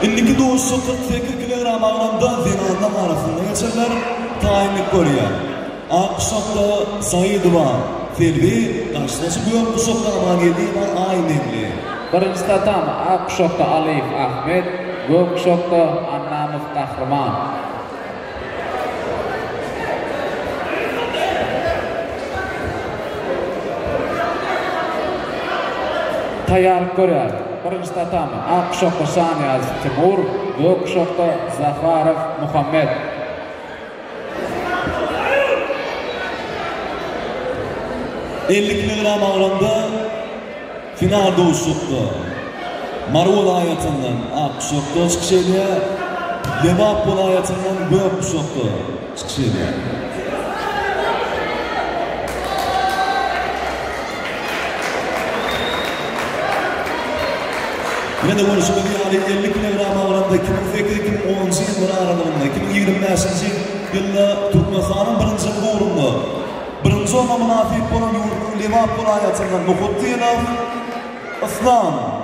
İndiki doğuşu 48 kilogram ağırlığında zinandan arasında geçerler tayinlik koruyor. Akşokta Saidova Felvi karşılaşı bu yok Akşokta aman geldiği var aynenli. Birinci tatam Akşokta Aliyev Ahmet, bu Akşokta Annamov Kahraman. Tayar koruyor. Birinci tatam Akşokta Saniyaz Timur, bu Akşokta Zafarov Muhammed. kilogram ağırlığında final doğuşuktu. Marul ayatından Akşokta çıkışıyla, Levapol ayatından Gökşokta çıkışıyla. Yine de konuşumu yani 50 kilogram ağırlığında 2008-2010 yılları aralığında 2025 yılda Türkmenistan'ın birinci uğrunda birinci olma münafik olan yurdun Levapol ayatından Muhuddinov İslam